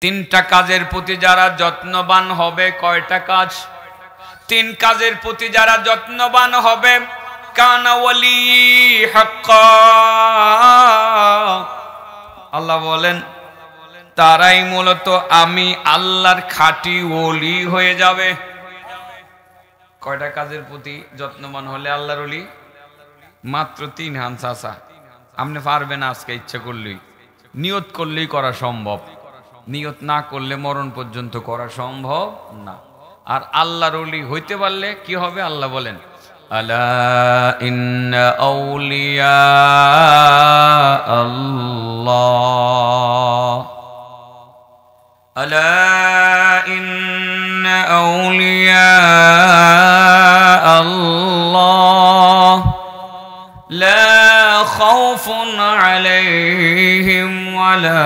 তিনটা কাজের প্রতি যারা যত্নবান হবে, কয়টা কাজ? তিন কাজের প্রতি যারা যত্নবান হবে, কানা ওয়ালি হাক্কা, আল্লাহ বলেন তারাই মূলত আমি আল্লাহর খাঁটি ওলি হয়ে যাবে। কয়টা কাজের প্রতি যত্নবান হলে আল্লাহর ওলি? মাত্র 3 হানসাসা। আপনি পারবেন আজকে ইচ্ছা করলেই, নিয়ত করলেই করা সম্ভব, নিয়ত না করলে মরণ পর্যন্ত করা সম্ভব না। আর আল্লাহর ওলি হইতে পারলে কি হবে? আল্লাহ বলেন আলা ইন্না আউলিয়া আল্লাহ, আলা ইন্না আউলিয়া আল্লাহ লা খাউফুন আলাইহিম ওয়ালা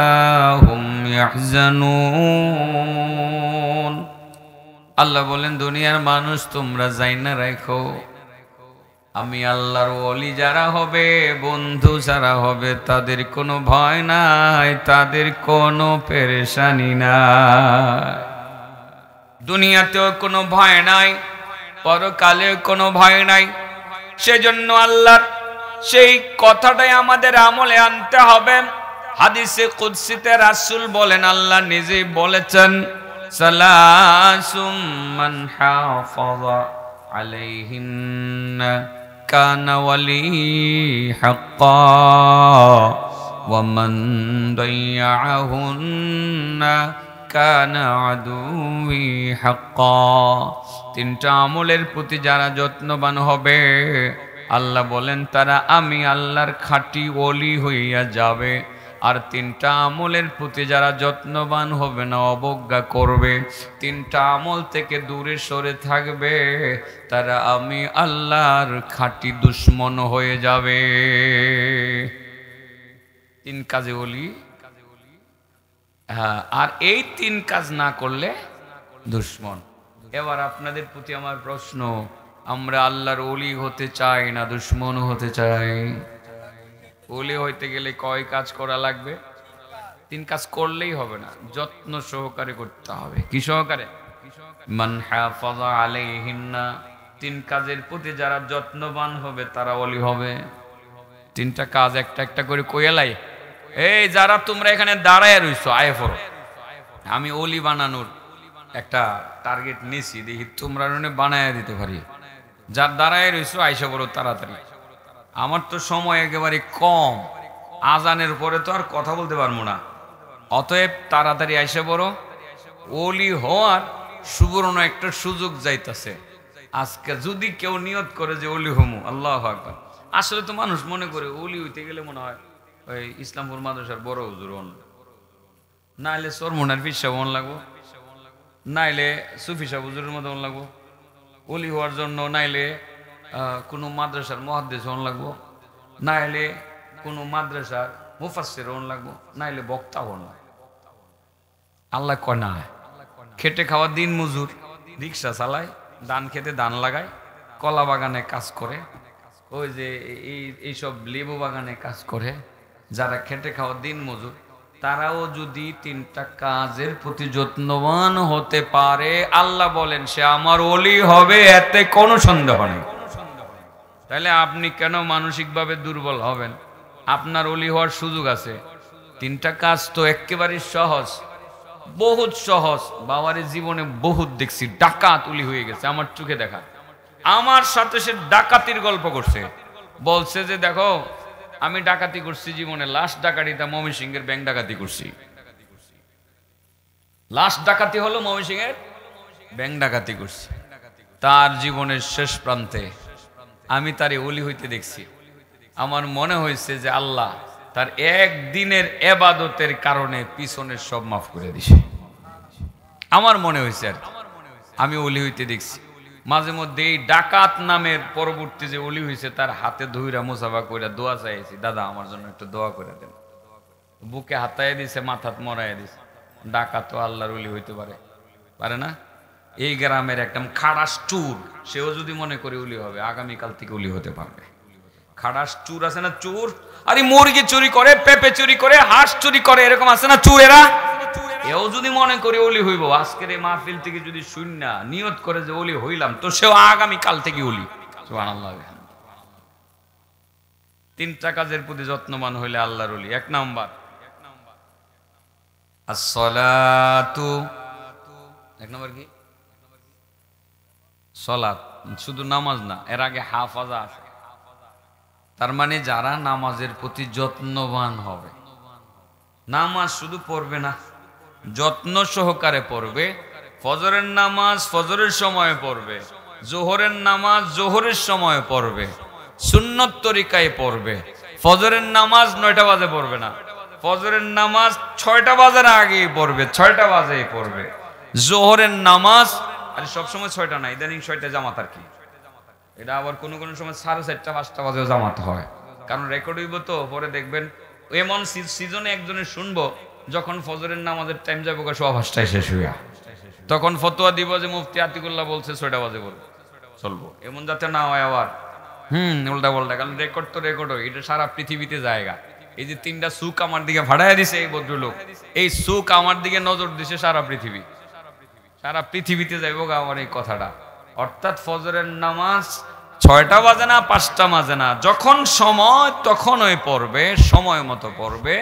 হুম ইয়াহজানুন। আল্লাহ বলেন দুনিয়ার মানুষ তোমরা জাইনা রাখো, আমি আল্লাহর ওলি যারা হবে, বন্ধু যারা হবে, তাদের কোনো ভয় নাই, তাদের কোনো পেরেশানি নাই। দুনিয়াতেও কোনো ভয় নাই, পরকালেও কোনো ভয় নাই। সেজন্য আল্লাহর সেই কথাটাই আমাদের আমলে আনতে হবে। হাদিসে কুদসিতে রাসূল বলেন, আল্লাহ নিজেই বলেছেন সালাসুম মান হাফাযা আলাইহিন্না কানা ওয়ালি হাক্কা ওয়া মান দাইয়াহুন্না কানা আদুই হাক্কা। তিনটা আমলের প্রতি যারা যত্নবান হবে, আল্লাহ বলেন তারা আমি আল্লাহর খাঁটি ওলি হইয়া যাবে। আর তিনটা আমলের প্রতি যারা যত্নবান হবে না, অবজ্ঞা করবে, তিনটা আমল থেকে দূরে সরে থাকবে, তারা আমি আল্লাহর খাঁটি দুশ্মন হয়ে যাবে। 3 কাজে ওলি, হ্যাঁ, আর এই 3 কাজ না করলে দুশ্মন। এবার আপনাদের প্রতি আমার প্রশ্ন, আমরা আল্লাহর ওলি হতে চাই না দুশ্মন হতে চাই? ওলি হইতে গেলে কয় কাজ করা লাগবে? 3 কাজ করলেই হবে না, যত্ন সহকারে করতে হবে। কি সহকারে? মান হাফাযা আলাইহিন্না, 3 কাজের প্রতি যারা যত্নবান হবে তারা ওলি হবে। 3টা কাজ একটা একটা করে কইলাই। এই যারা তোমরা এখানে দাঁড়ায় রইছো, আয় পড়ো, আমি ওলি বানানোর একটা টার্গেট নিছি, দেখি তোমরা বানায় দিতে পারি। যার দাঁড়ায় রইছো আইসা পড়ো তাড়াতাড়ি। আমার তো সময় একেবারে কম, আজানের পরে তো আর কথা বলতে পারবো না, অতএব তাড়াতাড়ি আইসা পড়ো। ওলি হওয়ার সুবর্ণ একটা সুযোগ যাইতাছে আজকে। যদি কেউ নিয়ত করে যে ওলি হমু, আল্লাহু আকবার। আসলে তো মানুষ মনে করে ওলি হইতে গেলে মনে হয় ওই ইসলামপুর মাদ্রাসার বড় হুজুর হন, নাইলে সরমুনার পীর সাহেব হন লাগবো, নাইলে সুফি সাহেব হুজুরের মতো হন লাগবো ওলি হওয়ার জন্য, নাইলে কোনো মাদ্রাসার মুহাদ্দিস হন লাগবো, নাইলে কোনো মাদ্রাসার মুফাসসির হন লাগবো, নাইলে বক্তা হন লাগবো। আল্লাহ কয় না, খেটে খাওয়া দিন মজুর, রিক্সা চালায়, ধান খেতে ধান লাগায়, কলা বাগানে কাজ করে, ওই যে এইসব লেবু বাগানে কাজ করে, যারা খেটে খাওয়া দিন মজুর, তারাও যদি 3টা কাজের প্রতি যত্নবান হতে পারে, আল্লাহ বলেন সে আমার ওলি হবে, এতে কোনো সন্দেহ নেই। তাহলে আপনি কেন মানসিকভাবে দুর্বল হবেন? আপনার ওলি হওয়ার সুযোগ আছে। 3টা কাজ তো একেবারে সহজ, বহুত সহজ। বাবারে জীবনে বহুত দেখছি ডাকাত ওলি হয়ে গেছে, আমার চোখে দেখা। আমার সাথে সে ডাকাতির গল্প করছে, বলছে যে দেখো আমি ডাকাতি করছি জীবনে, লাস্ট ডাকাতিটা ময়মনসিংহের ব্যাংক ডাকাতি করছি। লাস্ট ডাকাতি হলো ময়মনসিংহের ব্যাংক ডাকাতি করছি। তার জীবনের শেষ প্রান্তে আমি তারে ওলি হইতে দেখছি। আমার মনে হয়েছে যে আল্লাহ তার একদিনের এবাদতের কারণে পিছনের সব মাফ করে দিছে। আমার মনে হয়েছে আর আমি ওলি হইতে দেখছি। মাঝে মধ্যে এই ডাকাত নামের পরবর্তী যে ওলি হয়েছে তার হাতে ধুইরা মুসাফা কইরা দোয়া চাইছি, দাদা আমার জন্য একটু দোয়া করে দেন। বুকে হাতায় দিছে, মাথাত মরাইয়া দিছে। ডাকাত তো আল্লাহর ওলি হইতে পারে, পারে না? এই গ্রামের একদম খাড়াস চুর, সেও যদি মনে করে ওলি হবে, আগামীকাল থেকে ওলি হতে পারবে। খাড়াস চুর আছে না, চুর, আরে মুরগি চুরি করে, পেঁপে চুরি করে, হাঁস চুরি করে, এরকম আছে না চুরেরা? এও যদি মনে করে ওলি হইব, আজকের এই মাহফিল থেকে যদি শূন্য নিয়ত করে যে ওলি হইলাম, তো সেও আগামী কাল থেকে ওলি। সুবহানাল্লাহ। তিনটা কাজের প্রতি যত্নবান হইলে আল্লাহর ওলি। এক নাম্বার আসসালাতু, এক নাম্বার কি? সালাত। শুধু নামাজ না, এর আগে হাফাজা আসে। তার মানে যারা নামাজের প্রতি যত্নবান হবে, নামাজ শুধু পড়বে না, যত্ন সহকারে পড়বে। ফজরের নামাজ ফজরের সময় পড়বে, জোহরের নামাজ জোহরের সময় পড়বে, সুন্নত তরিকায় পড়বে। ফজরের নামাজ 9টা বাজে পড়বে না, ফজরের নামাজ 6টা বাজার আগেই পড়বে, 6টা বাজেই পড়বে। জোহরের নামাজ আর সবসময় 6টা না, ইদানিং 6টা জামাত আর কি, এটা আবার কোনো কোনো সময় 4:30 5টা বাজেও জামাত হয়, কারণ রেকর্ড হইব তো। পরে দেখবেন এমন সিজনে একজনের শুনবো যখন ফজরের নামাজের টাইম যাবে সব 5টায় শেষ হইয়া, তখন ফতোয়া দিব যে মুফতি আতিকুল্লাহ বলছে 6টা বাজে বলবো, চলবো। এমন যাতে না হয় আবার উল্টা পাল্টা, কারণ রেকর্ড তো রেকর্ড হয়, এটা সারা পৃথিবীতে জায়গা। এই যে 3টা সুক আমার দিকে ভাড়াইয়া দিছে এই ভদ্রলোক, এই সুক আমার দিকে নজর দিছে সারা পৃথিবী, সারা পৃথিবীতে যাইব আমার এই কথাটা। অর্থাৎ ফজরের নামাজ 6টা বাজে না 5টা বাজে না, যখন সময় তখন ওই পড়বে, সময় মতো পড়বে,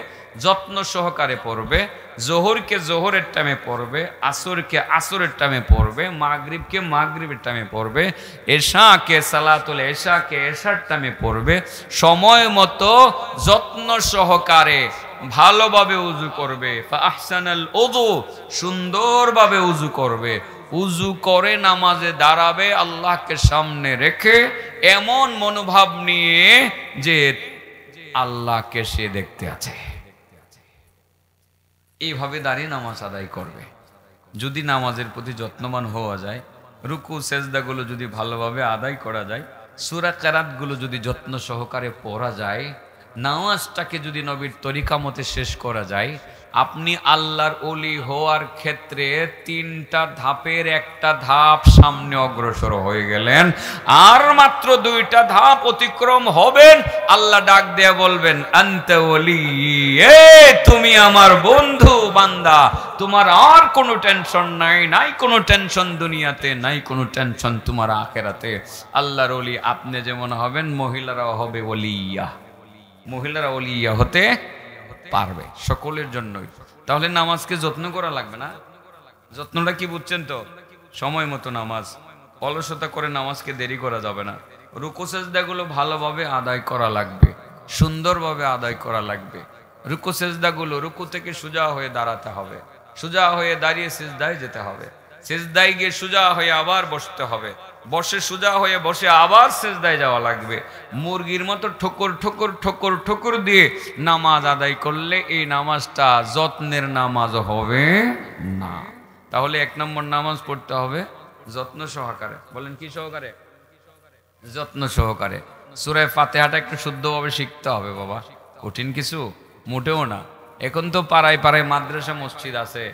যত্ন সহকারে পড়বে। জোহরকে জোহরের টাইমে পড়বে, আসরকে আসরের টাইমে পড়বে, মাগরিবকে মাগরিবের টাইমে পড়বে, এশাকে সালাতুল এশাকে এশার টাইমে পড়বে। সময় মতো যত্ন সহকারে ভালোভাবে উজু করবে। ফাহসানাল উযু, সুন্দরভাবে উজু করবে। উজু করে নামাজে দাঁড়াবে আল্লাহকে সামনে রেখে, এমন মনোভাব নিয়ে যে আল্লাহকে সে দেখতে আছে, এইভাবে দাঁড়িয়ে নামাজ আদায় করবে। যদি নামাজের প্রতি যত্নবান হওয়া যায়, রুকু সেজদাগুলো যদি ভালোভাবে আদায় করা যায়, সূরা কেরাতগুলো যদি যত্ন সহকারে পড়া যায়, নামাজটাকে যদি নবীর তরিকা মতে শেষ করা যায়, আপনি আল্লাহর ওলি হওয়ার ক্ষেত্রে 3টা ধাপের একটা ধাপ সামনে অগ্রসর হয়ে গেলেন। আর মাত্র 2টা ধাপ অতিক্রম হবেন, আল্লাহ ডাক দেয়া বলবেন আনতা ওলি, তুমি আমার বন্ধু বান্দা, তোমার আর কোনো টেনশন নাই, নাই কোনো টেনশন দুনিয়াতে, নাই কোনো টেনশন তোমার আখিরাতে। আল্লাহর ওলি আপনি যেমন হবেন, মহিলারাও হবে ওলিয়া, মহিলারা ওলিয়া হতে পারবে, সকলের জন্যই। তাহলে নামাজকে যত্ন করা লাগবে না? যত্নটা কি বুঝছেন তো? সময় মতো নামাজ, অলসতা করে নামাজকে দেরি করা যাবে না। রুকু সেজদাগুলো ভালোভাবে আদায় করা লাগবে, সুন্দরভাবে আদায় করা লাগবে। রুকু সেজদাগুলো রুকু থেকে সোজা হয়ে দাঁড়াতে হবে, সোজা হয়ে দাঁড়িয়ে সিজদায় যেতে হবে, সিজদায় গিয়ে সোজা হয়ে আবার বসতে হবে, বসে সোজা হয়ে বসে আবার সিজদায় যাওয়া লাগবে। মুরগির মতো ঠোকর ঠোকর ঠোকর ঠোকর দিয়ে নামাজ আদায় করলে এই নামাজটা যত্নের নামাজ হবে না। তাহলে 1 নম্বর নামাজ পড়তে হবে যত্ন সহকারে। বলেন কি সহকারে? যত্ন সহকারে। সূরা ফাতিহাটা একটু শুদ্ধভাবে শিখতে হবে বাবা, কঠিন কিছু মোটেও না। এখন তো পাড়ায় পাড়ায় মাদ্রাসা মসজিদ আছে,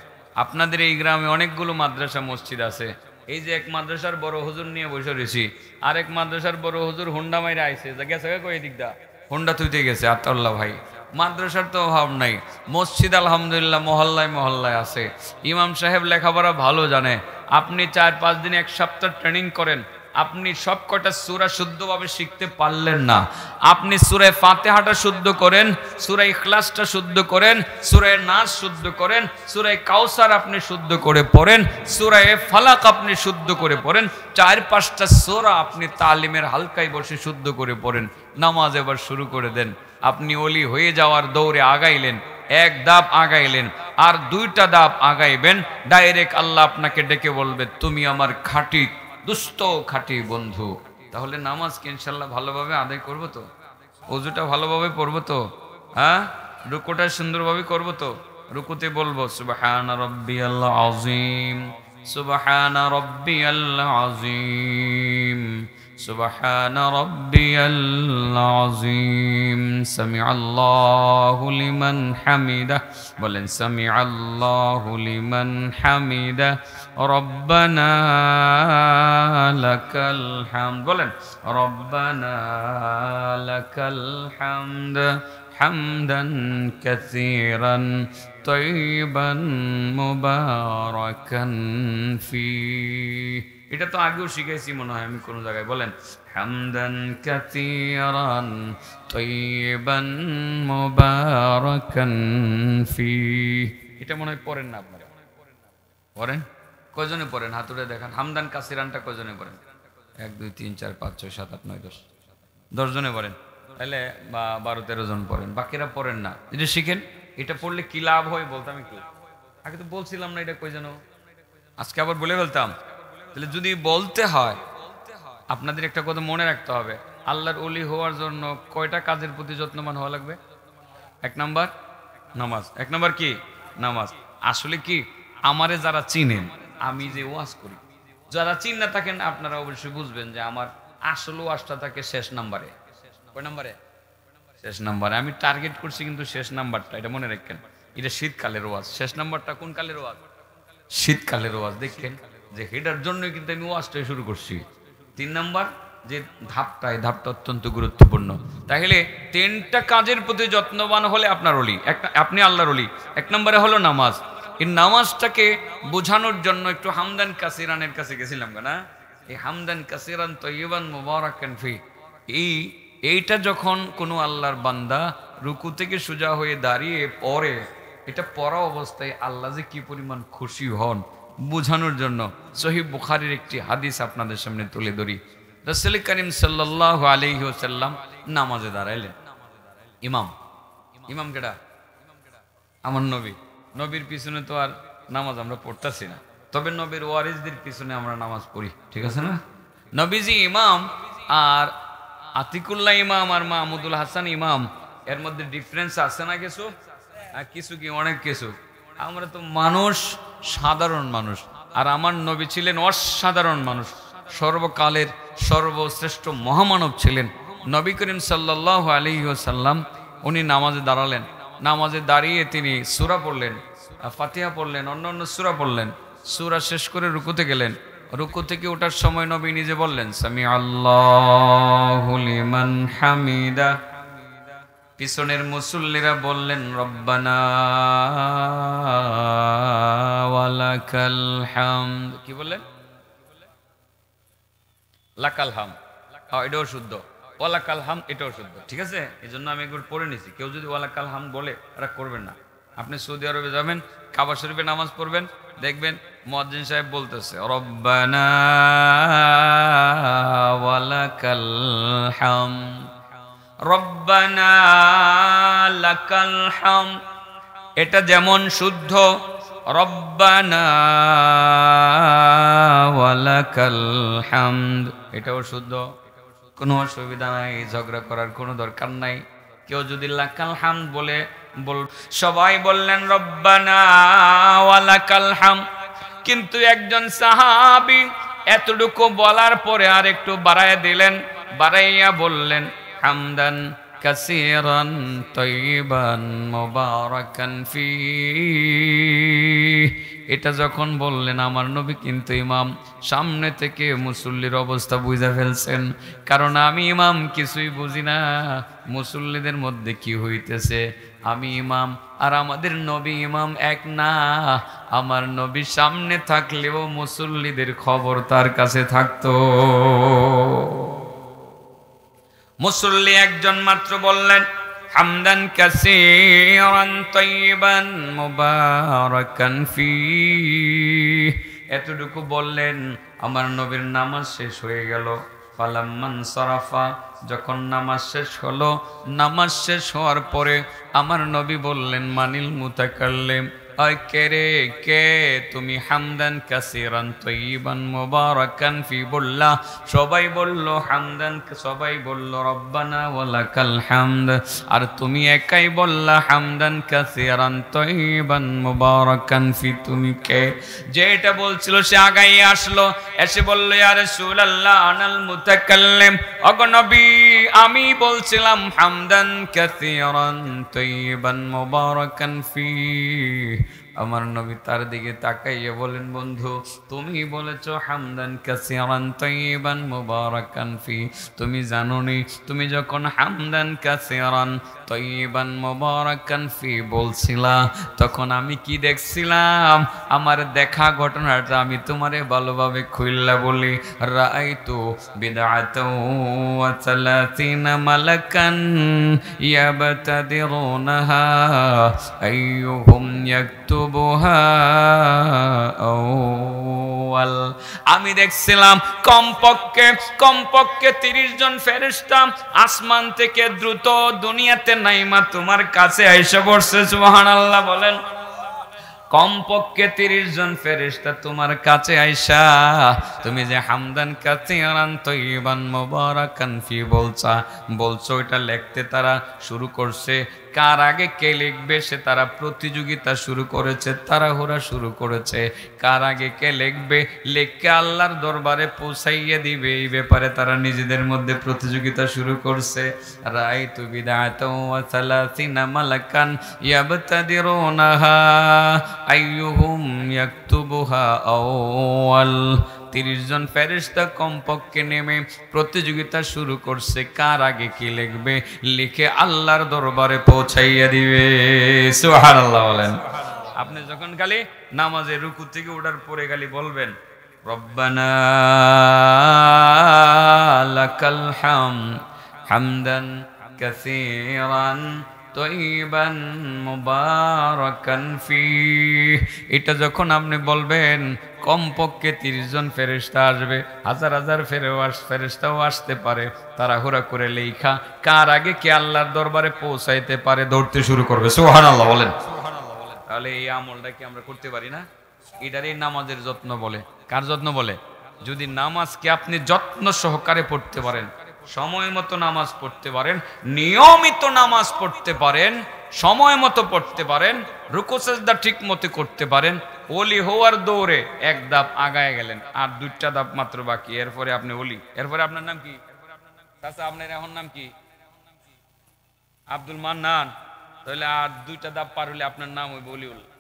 আপনাদের এই গ্রামে অনেকগুলো মাদ্রাসা মসজিদ আছে। এই যে এক মাদ্রাসার বড় হুজুর নিয়ে বসে রয়েছি, আরেক মাদ্রাসার বড় হুজুর হুন্ডা মাইরে আইছে, গেছে কই দিকটা হুন্ডা তুইতে গেছে। আতাল্লাহ ভাই, মাদ্রাসার তো অভাব নাই, মসজিদ আলহামদুলিল্লাহ মহল্লায় মহল্লায় আছে। ইমাম সাহেব লেখাপড়া ভালো জানে। আপনি 4-5 দিন 1 সপ্তাহ ট্রেনিং করেন, আপনি সব কটা সূরা শুদ্ধভাবে শিখতে পারলেন না, আপনি সূরা ফাতিহাটা শুদ্ধ করেন, সূরা ইখলাসটা শুদ্ধ করেন, সূরা নাস শুদ্ধ করেন, সূরা কাউসার আপনি শুদ্ধ করে পড়েন, সূরা ফালাক আপনি শুদ্ধ করে পড়েন, 4-5টা সূরা আপনি তালিমের হালকায় বসে শুদ্ধ করে পড়েন। নামাজ এবার শুরু করে দেন। আপনি ওলি হয়ে যাওয়ার দৌড়ে আগাইলেন, 1 ধাপ আগাইলেন, আর 2টা ধাপ আগাইবেন, ডাইরেক্ট আল্লাহ আপনাকে ডেকে বলবে তুমি আমার খাঁটি দুস্থ খাঁটি বন্ধু। তাহলে নামাজকে ইনশাল্লাহ ভালোভাবে আদায় করবো তো, ওযুটা ভালোভাবে পড়বো তো, হ্যাঁ, রুকুটা সুন্দরভাবে করবো তো। রুকুতে বলবো সুবহান রাব্বিয়াল আযীম, সুবহান রাব্বিয়াল আযীম, সুবহান রাব্বিয়াল আযীম, সামিআল্লাহু লিমান হামিদা, বলেন সামিআল্লাহু লিমান হামিদা, রব্বানা লাকাল হামদ, বলেন রব্বানা লাকাল হামদ হামদান কাসীরান তাইয়িবান মুবারাকান ফি। এটা তো আগেও শিখেছি মনে হয় আমি কোনো জায়গায়, বলেন হামদান কাসীরান তাইয়িবান মুবারাকান ফি। এটা মনে হয় পড়েন না আপনারা? পড়েন? কয়জনে পড়েন? হাত উঠে দেখান। হামদান কাসীরানটা কয়জনে পড়েন? 1 2 3 4 5 6 7 8 9 10, 10 জনে পড়েন। তাহলে বা 12-13 জন পড়েন, বাকিরা পড়েন না। এটা শিখেন। এটা পড়লে কি লাভ হয় বলতাম একটু আগে, তো বলছিলাম না এটা কই যেন, আজকে আবার বলে ফেলতাম। তাহলে যদি বলতে হয়, আপনাদের একটা কথা মনে রাখতে হবে, আল্লাহর ওলি হওয়ার জন্য কয়টা কাজের প্রতি যত্নবান হওয়া লাগবে? 1 নাম্বার নামাজ। 1 নাম্বার কি? নামাজ। আসলে কি, আমারে যারা চিনেন, আমি যে ওয়াজ করি, যারা চিন না থাকেন আপনারা অবশ্যই বুঝবেন যে আমার আসল ওয়াজটা থাকে শেষ নাম্বারে। কয় নাম্বারে? শেষ নাম্বারে। আমি টার্গেট করছি কিন্তু শেষ নাম্বারটা, এটা মনে রাখেন। এটা শীতকালের ওয়াজ। শেষ নাম্বারটা কোন কালের ওয়াজ? শীতকালের ওয়াজ। দেখেন যে এটার জন্যই কিন্তু আমি ওয়াজটা শুরু করছি। 3 নাম্বার যে ধাপটা, এই ধাপটা অত্যন্ত গুরুত্বপূর্ণ। তাহলে 3টা কাজের প্রতি যত্নবান হলে আপনার ওলি, আপনি আল্লাহর ওলি। 1 নম্বরে হলো নামাজ। এই নামাজটাকে বোঝানোর জন্য একটু হামদান কাসীরানের কাছে গেছিলাম না। এই হামদান কাসীরান তাইয়িবান মুবারাকান ফি, এইটা যখন কোনো আল্লাহর বান্দা রুকু থেকে সোজা হয়ে দাঁড়িয়ে পড়ে, এটা পড়া অবস্থায় আল্লাহ যে কি পরিমাণ খুশি হন বোঝানোর জন্য সহিহ বুখারীর একটি হাদিস আপনাদের সামনে তুলে ধরি। রাসূল করিম সাল্লাল্লাহু আলাইহি ওয়াসাল্লাম নামাজে দাঁড়াইলেন। ইমাম কেডা? আমার নবী। নবীর পিছনে তো আর নামাজ আমরা পড়তাছি না, তবে নবীর ওয়ারিসদের পিছনে আমরা নামাজ পড়ি, ঠিক আছে না? নবীজি ইমাম আর আতিকুল্লাহ ইমাম আর মাহমুদুল হাসান ইমাম, এর মধ্যে ডিফারেন্স আছে না কিছু? কিছু কি, অনেক কিছু। আমরা তো মানুষ, সাধারণ মানুষ, আর আমার নবী ছিলেন অসাধারণ মানুষ, সর্বকালের সর্বশ্রেষ্ঠ মহামানব ছিলেন নবী করিম সাল্লাল্লাহু আলাইহি ওয়াসাল্লাম। উনি নামাজে দাঁড়ালেন। নামাজে দাঁড়িয়ে তিনি সূরা পড়লেন, ফাতিহা পড়লেন, অন্যান্য সূরা পড়লেন। সূরা শেষ করে রুকুতে গেলেন। রুকু থেকে ওঠার সময় নবী নিজে বললেন সামি আল্লাহু লিমান হামিদা। পিছনের মুসল্লিরা বললেন রব্বানা ওয়ালাকাল হামদ। কি বললেন? লাকাল হামদ। এটাও শুদ্ধ। ওয়ালাকাল হামদ এটাও শুদ্ধ, ঠিক আছে? এই জন্য আমি একবার পড়ে নিছি। কেউ যদি ওয়ালাকাল হামদ বলে ওরা করবেন না। আপনি সৌদি আরবে যাবেন, কাবা শরীফে নামাজ পড়বেন, দেখবেন মুয়াজ্জিন সাহেব বলতেছে রব্বানা ওয়ালাকাল হামদ, রব্বানা লাকাল হামদ। এটা যেমন শুদ্ধ, রব্বানা ওয়ালাকাল হামদ এটাও শুদ্ধ। কোনো অসুবিধা নাই, ঝগড়া করার কোনো দরকার নাই। কেউ যদি লাকাল হামদ বলে সবাই বললেন রব্বানা ওয়ালাকাল হামদ। কিন্তু একজন সাহাবী এতটুকু বলার পরে আর একটু বাড়ায় দিলেন, বাড়াইয়া বললেন হামদান কাসীরান তাইয়িবান মুবারাকান ফি। এটা যখন বললেন আমার নবী কিন্তু ইমাম, সামনে থেকে মুসল্লির অবস্থা বুঝে ফেলছেন। কারণ আমি ইমাম কিছুই বুঝি না মুসল্লিদের মধ্যে কি হইতেছে। আমি ইমাম আর আমাদের নবী ইমাম এক না। আমার নবী সামনে থাকলেও মুসল্লিদের খবর তার কাছে থাকতো। মুসল্লি একজন মাত্র বললেন হামদান কাসীরান তাইয়িবান মুবারাকান ফি। এতটুকু বললেন, আমার নবীর নামাজ শেষ হয়ে গেল। ফালাম্মান সারাফা, যখন নামাজ শেষ হলো, নামাজ শেষ হওয়ার পরে আমার নবী বললেন মানিল মুতাকাল্লিম, আয় কে রে, কে তুমি হামদান কাসীরান তাইয়িবান মুবারাকান ফি বললা? সবাই বলল হামদান, সবাই বলল রব্বানা ওয়ালাকাল হামদ। আর তুমি একাই বললা হামদান কাসীরান তাইয়িবান মুবারাকান ফি। তুমি কে? যে এটা বলছিল সে আগাই আসলো, এসে বলল ইয়া রাসূলুল্লাহ আনাল মুতাকাল্লিম। ওগো নবী, আমি বলছিলাম হামদান কাসীরান তাইয়িবান মুবারাকান ফি। আমার নবী তার দিকে তাকাইয়ে বলেন বন্ধু, তুমি বলেছো হামদান কাসীরান তাইয়িবান মুবারাকান ফি। তুমি জানোনি তুমি যখন হামদান কাসীরান তয়্যিবান মুবারাকান ফি বলছিলা, তখন আমি কি দেখছিলাম? আমার দেখা ঘটনাটা আমি তোমারে ভালোভাবে খুইল্লা বলি। রাআইতু বিদআতাও ওয়া সালাসিনা মালাকান ইয়াবতাদিরুনাহা আইয়ুহুম ইয়াকতুবুহা আউয়াল। আমি দেখছিলাম কমপক্ষে 30 জন ফেরেশতা আসমান থেকে দ্রুত দুনিয়াতে নাইমা তোমার কাছে আইসা পড়ছে। সুবহানাল্লাহ বলেন। কমপক্ষে 30 জন ফেরেশতা তোমার কাছে আইসা তুমি যে হামদান কাসীরান তয়্যিবান মুবারাকান ফি বলছো এটা লিখতে তারা শুরু করছে। কার আগে কে লিখবে সে তারা প্রতিযোগিতা শুরু করেছে, তাড়াহুড়া শুরু করেছে। কার আগে কে লিখবে, লিখকে আল্লাহর দরবারে পৌঁছাইয়ে দিবে, এই ব্যাপারে তারা নিজেদের মধ্যে প্রতিযোগিতা শুরু করছে। রাআইতু বিদআতাও ওয়া সালাসিনা মালাকান ইয়াবতাদিরুনাহা আইয়ুহুম ইয়াকতুবুহা আউয়াল। 30 জন ফেরেশতা কমপক্ষে নেমে প্রতিযোগিতা শুরু করছে, কার আগে কি লিখবে, লিখে আল্লাহর দরবারে পৌঁছাইয়া দিবে। সুবহানাল্লাহ বলেন। আপনি যখন খালি নামাজে রুকু থেকে ওঠার পরে খালি বলবেন রব্বানা লাকাল হামদান কাসীরান তয়্যিবান মুবারাকান ফিহ। এটা যখন আপনি বলবেন কমপক্ষে 30 জন ফেরেশতা আসবে, হাজার ফেরেশতাও আসতে পারে। তাড়াহুড়া করে লেখা কার আগে কে আল্লাহর দরবারে পৌঁছাইতে পারে দৌড়তে শুরু করবে। সুবহানাল্লাহ বলেন। তাহলে এই আমলটা কি আমরা করতে পারি না? এটারই নামাজের যত্ন বলে। কার যত্ন বলে? যদি নামাজকে আপনি যত্ন সহকারে পড়তে পারেন, সময় মতো নামাজ পড়তে পারেন, নিয়মিত নামাজ পড়তে পারেন, সময় মতো পড়তে পারেন, রুকু সিজদা ঠিক মতো করতে পারেন, ওলি হওয়ার দৌড়ে এক ধাপ আগায় গেলেন, আর 2টা ধাপ মাত্র বাকি, এরপরে আপনি ওলি। এরপরে আপনার নাম কি? চাচা আপনার এখন নাম কি? আব্দুল মান্নান। তাহলে আর 2টা ধাপ পার হলে আপনার নাম হইব ওলিউল্লাহ।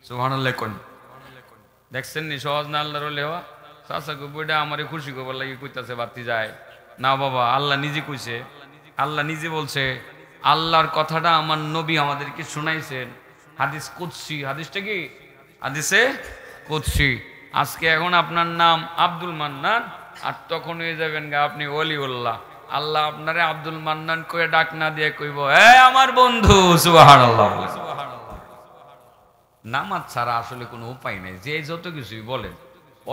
সুবহানাল্লাহ কোন দেখছেন নি সহজ না আল্লাহর ওলি হওয়া? চাচা বইটা আমারে খুশি করবার লাগি কইতাছে বাতি যায় না বাবা, আল্লাহ নিজে কইছে, আল্লাহ নিজে বলছে। আল্লাহর কথাটা আমার নবী আমাদেরকে শুনাইছেন, হাদিস কুদসি। হাদিসটা কি? হাদিসে কুদসি। আজকে এখন আপনার নাম আব্দুল মান্নান, আর তখন হয়ে যাবেন গা আপনি ওলিউল্লাহ। আল্লাহ আপনারে আব্দুল মান্নান কয়ে ডাক না দিয়ে কইব এ আমার বন্ধু। সুবহানাল্লাহ। নামাজ ছাড়া আসলে কোনো উপায় নেই, যে যত কিছুই বলেন।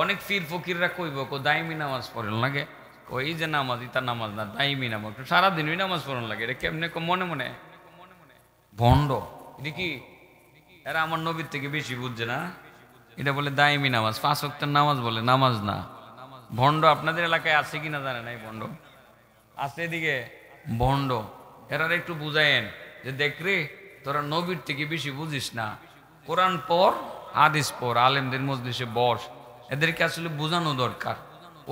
অনেক পীর ফকিররা কইব দাইমি নামাজ পড়েন লাগে, ওই যে নামাজ ইতা নামাজ না, দাইমি নামাজ, সারাদিনই নামাজ পড়ন লাগে। এটা কেমনে মনে মনে ভণ্ড। এটা কি এরা আমার নবীর থেকে বেশি বুঝছে না? এটা বলে দাইমি নামাজ, 5 ওয়াক্তের নামাজ বলে নামাজ না। ভণ্ড আপনাদের এলাকায় আছে কিনা জানেন? এই ভণ্ড আছে এদিকে ভণ্ড। এরা একটু বুঝায়েন যে দেখ রে, তোরা নবীর থেকে বেশি বুঝিস না, কোরআন পড়, হাদিস পড়, আলেমদের মজলিসে বস। এদেরকে আসলে বোঝানো দরকার।